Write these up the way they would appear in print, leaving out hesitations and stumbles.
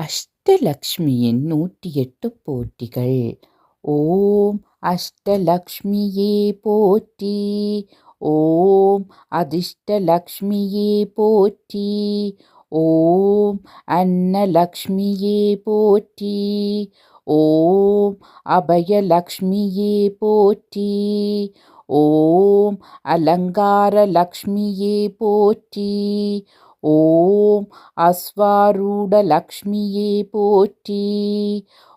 அஷ்டலக்ஷ்மியின் 108 போற்றிகள். ஓம் அஷ்டலக்ஷ்மியே போற்றி. ஓம் அதிர்ஷ்டலக்ஷ்மியே போற்றி. ஓம் அன்னலக்ஷ்மியே போற்றி. ஓம் அபயலக்ஷ்மியே போற்றி. ஓம் அலங்காரலக்ஷ்மியே போற்றி. ஓம் அஸ்வாரூடலக்ஷ்மியே போற்றி.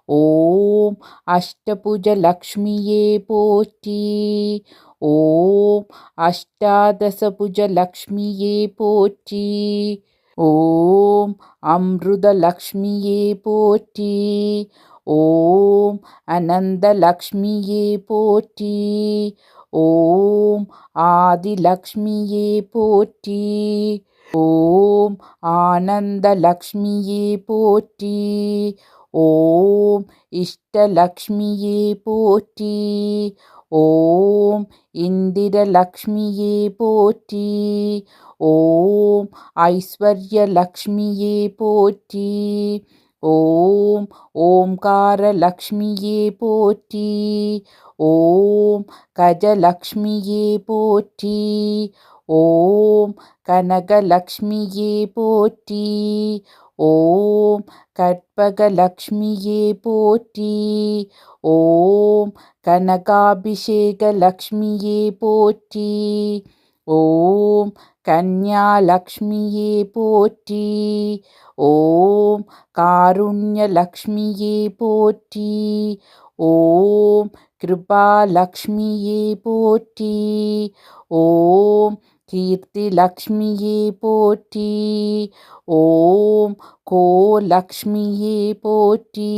ஓம் அஷ்டபுஜலக்ஷ்மியே போற்றி. ஓம் அஷ்டாதசபுஜலக்ஷ்மியே போற்றி. ஓம் அம்ருதலக்ஷ்மியே போற்றி. ஓம் அனந்தலக்ஷ்மியே போற்றி. ஓம் ஆதிலக்ஷ்மியே போற்றி. ஓம் ஆனந்தலக்ஷ்மியே போற்றி. ஓம் இஷ்டலக்ஷ்மியே போற்றி. ஓம் இந்திரலக்ஷ்மியே போற்றி. ஓம் ஐஸ்வர்யலக்ஷ்மியே போற்றி. ஓம் ஓம்காரலக்ஷ்மியே போற்றி. ஓம் கஜலக்ஷ்மியே போற்றி. ஓம் கனகலக்ஷ்மியே போற்றி. ஓம் கற்பகலக்ஷ்மியே போற்றி. ஓம் கனகாபிஷேகலக்ஷ்மியே போற்றி. ஓம் கன்யாலக்ஷ்மியே போற்றி. ஓம் காருண்யலக்ஷ்மியே போற்றி. ஓம் கிருபாலக்ஷ்மியே போற்றி. ஓம் கீர்த்திலக்ஷ்மியே போற்றி. ஓம் கோலக்ஷ்மியே போற்றி.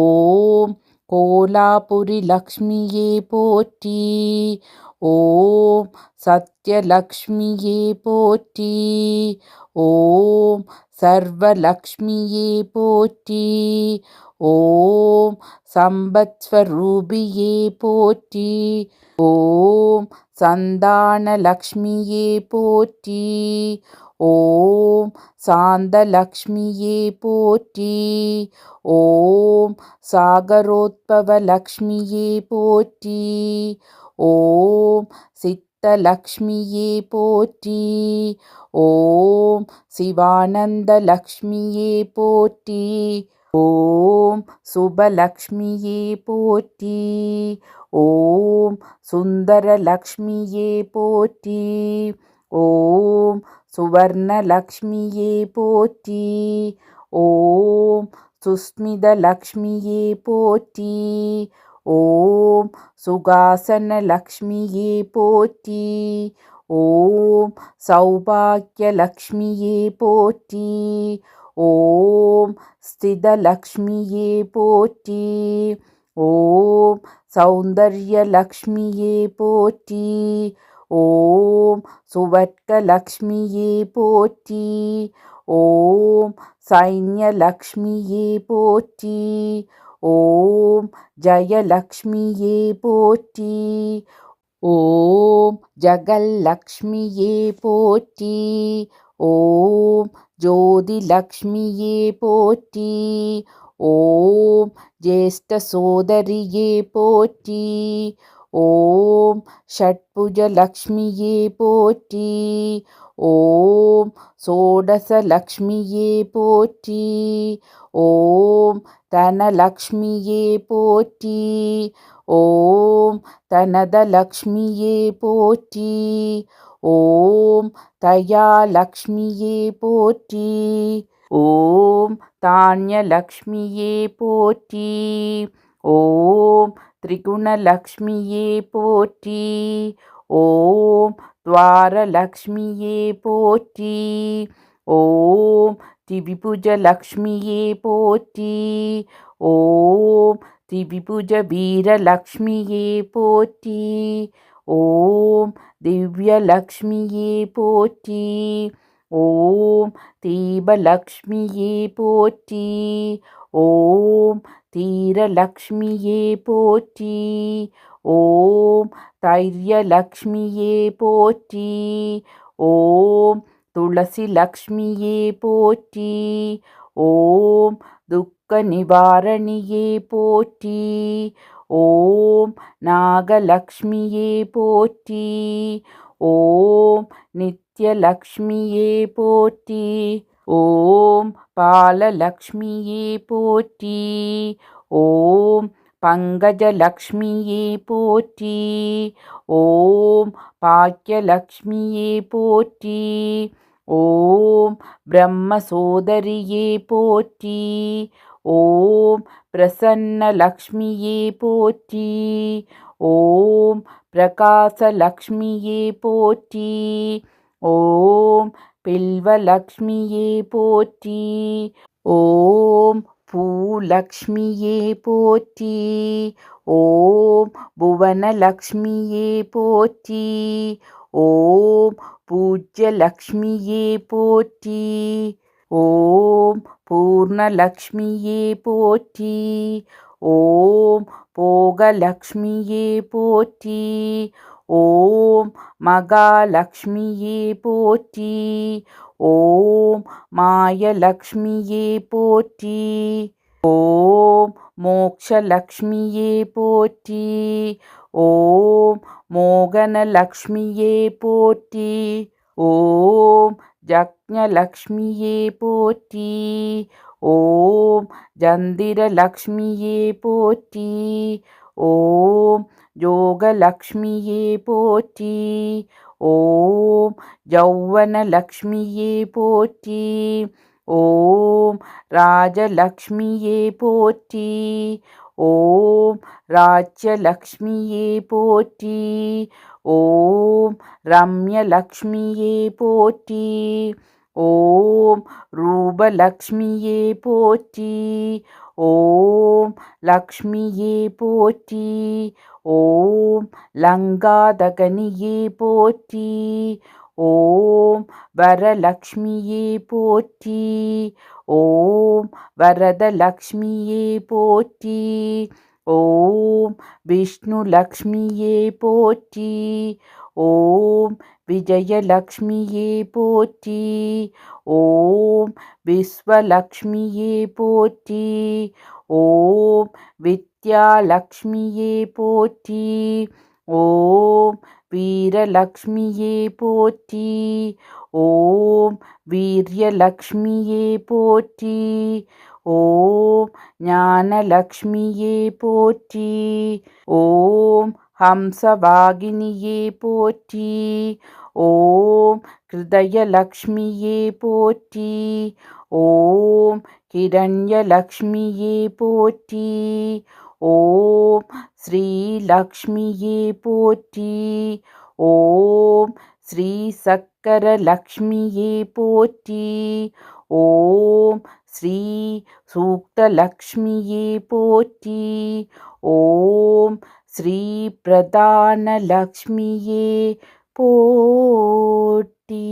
ஓம் கோலாபுரி லக்ஷ்மியே போற்றி. ஓம் சத்யலக்ஷ்மியே போற்றி. ஓம் சர்வலக்ஷ்மியே போற்றி. ஓம் சம்பத்ஸ்வரூபியே போற்றி. ஓம் சந்தானலக்ஷ்மியே போற்றி. ஓம் சாந்தலக்ஷ்மியே போற்றி. ஓம் சாகரோத்பவலக்ஷ்மியே போற்றி. ஓம் சித்தலக்ஷ்மியே போற்றி. ஓம் சிவானந்தலக்ஷ்மியே போற்றி. ஓம் சுபலக்ஷ்மியே போற்றி. ஓம் சுந்தரலக்ஷ்மியே போற்றி. ஓம் சுவர்ணலக்ஷ்மியே போற்றி. ஓம் சுஸ்மிதலக்ஷ்மியே போற்றி. ஓம் சுகாசனலக்ஷ்மியே போற்றி. ஓம் சௌபாக்கியலக்ஷ்மியே போற்றி. ஓம் ஸ்திதலக்ஷ்மியே போற்றி. ஓம் சௌந்தர்யலக்ஷ்மியே போற்றி. ஓம் சுவர்க்கலக்ஷ்மியே போற்றி. ஓம் சைன்யலக்ஷ்மியே போற்றி. ஓம் ஜயலக்ஷ்மியே போற்றி. ஓம் ஜகல்லக்ஷ்மியே போற்றி. ஓம் ஜோதிலக்ஷ்மியே போற்றி. ஓம் ஜேஷ்ட சோதரியே போற்றி. ஓம் ஷட்புஜலக்ஷ்மியே போற்றி. ஓம் சோடசலக்ஷ்மியே போற்றி. ஓம் தனலக்ஷ்மியே போற்றி. ஓம் தனதலக்ஷ்மியே போற்றி. ஓம் தயாலக்ஷ்மியே போற்றி. ஓம் தானியலக்ஷ்மியே போற்றி. ஓம் திரிகுணலக்ஷ்மியே போற்றி. ஓம் துவாரலக்ஷ்மியே போற்றி. ஓம் திவிபுஜலக்ஷ்மியே போற்றி. ஓம் திவிபுஜ வீரலக்ஷ்மியே போற்றி. ஓம் திவ்யலக்ஷ்மியே போற்றி. ஓம் தீபலக்ஷ்மியே போற்றி. ஓம் தீரலக்ஷ்மியே போற்றி. ஓம் தைரியலக்ஷ்மியே போற்றி. ஓம் துளசி லக்ஷ்மியே போற்றி. ஓம் துக்க நிவாரணியே போற்றி. ஓம் நாகலக்ஷ்மியே போற்றி. ஓம் நித்யலக்ஷ்மியே போற்றி. ஓம் பாலலக்ஷ்மியே போற்றி. ஓம் பங்கஜலக்ஷ்மியே போற்றி. ஓம் பாக்கியலக்ஷ்மியே போற்றி. ஓம் பிரம்மசோதரியே போற்றி. ஓம் பிரசன்னலக்ஷ்மியே போற்றி. ஓம் பிரகாசலக்ஷ்மியே போற்றி. ஓம் பில்வலக்ஷ்மியே போற்றி. ஓம் பூலக்ஷ்மியே போற்றி. ஓம் புவனலக்ஷ்மியே போற்றி. ஓம் பூஜ்யலக்ஷ்மியே போற்றி. ஓம் பூர்ணலக்ஷ்மியே போற்றி. ஓம் போகலக்ஷ்மியே போற்றி. ஓம் மகாலக்ஷ்மியே போற்றி. ஓம் மாயலக்ஷ்மியே போற்றி. ஓம் மோக்ஷலக்ஷ்மியே போற்றி. ஓம் மோகனலக்ஷ்மியே போற்றி. ஓம் ஜக்ஞலக்ஷ்மியே போற்றி. ஓம் ஜந்திரலக்ஷ்மியே போற்றி. ஓம் யோகலக்ஷ்மியே போற்றி. ஓம் யௌவனலக்ஷ்மியே போற்றி. ஓம் ராஜலக்ஷ்மியே போற்றி. ஓம் ராஜ்யலக்ஷ்மியே போற்றி. ஓம் ரம்யலக்ஷ்மியே போற்றி. ஓம் ரூபலக்ஷ்மியே போற்றி. ஓம் லக்ஷ்மியே போற்றி. ஓம் லங்காதகனியே போற்றி. ஓம் வரலக்ஷ்மியே போற்றி. ஓம் வரதலக்ஷ்மியே போற்றி. ஓம் விஷ்ணுலக்ஷ்மியே போற்றி. ஓம் விஜயலக்ஷ்மியே போற்றி. ஓம் விஸ்வலக்ஷ்மியே போற்றி. ஓம் வித்யாலக்ஷ்மியே போற்றி. ஓம் வீரலக்ஷ்மியே போற்றி. ஓம் வீரியலக்ஷ்மியே போற்றி. ஓம் ஞானலக்ஷ்மியே போற்றி. ஓம் ஹம்சவாகினியே போற்றி. ஓம் ஹிருதயலக்ஷ்மியே போற்றி. ஓம் ஹிரண்யலக்ஷ்மியே போற்றி. ஓம் ஸ்ரீலக்ஷ்மியே போற்றி. ஓம் ஸ்ரீ சக்கரலக்ஷ்மியே போற்றி. ஓம் ஸ்ரீ சூக்தலக்ஷ்மியே போற்றி. ஓம் ஸ்ரீ பிரதானலக்ஷ்மியே போற்றி.